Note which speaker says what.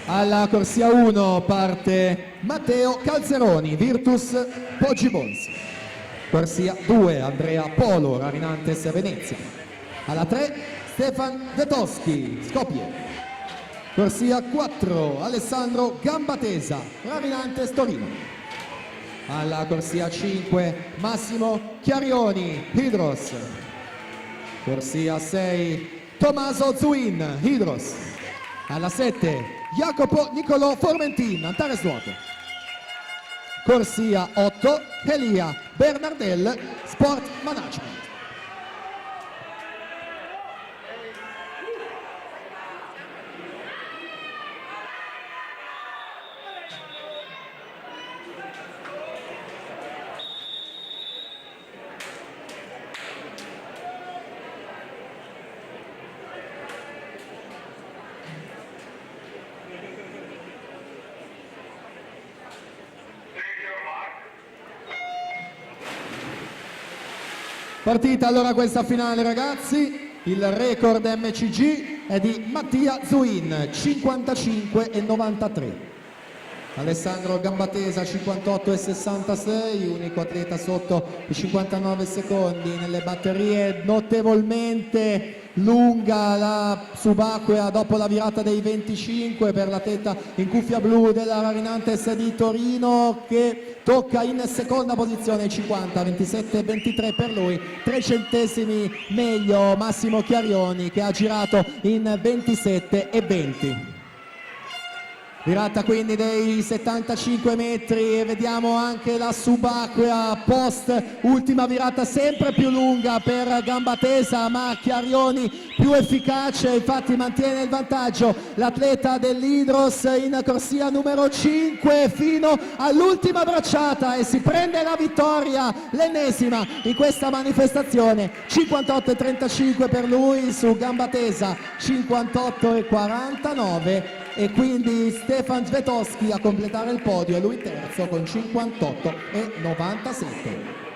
Speaker 1: Alla corsia 1 parte Matteo Calzeroni, Virtus Poggibonsi. Corsia 2 Andrea Polo, Rarinantes Venezia. Alla 3 Stefan Vetoschi, Skopje. Corsia 4 Alessandro Gambatesa, Rarinantes Torino. Alla corsia 5 Massimo Chiarioni, Hydros. Corsia 6 Tommaso Zuin, Hydros. Alla 7 Jacopo Nicolò Formentin, Antares Nuoto. Corsia 8 Elia Bernardel, Sport Management. Partita allora questa finale, ragazzi. Il record MCG è di Mattia Zuin, 55,93. Alessandro Gambatesa 58,66, unico atleta sotto i 59 secondi. Nelle batterie notevolmente lunga la subacquea dopo la virata dei 25 per l'atleta in cuffia blu della Rarinantes di Torino, che tocca in seconda posizione 50, 27,23 per lui, 3 centesimi meglio Massimo Chiarioni che ha girato in 27,20. Virata quindi dei 75 metri e vediamo anche la subacquea post ultima virata sempre più lunga per Gambatesa, ma Chiarioni più efficace, infatti mantiene il vantaggio l'atleta dell'Hydros in corsia numero 5 fino all'ultima bracciata e si prende la vittoria, l'ennesima in questa manifestazione. 58,35 per lui su Gambatesa, 58,49 e quindi Stefan Svetoschi a completare il podio e lui terzo con 58,97.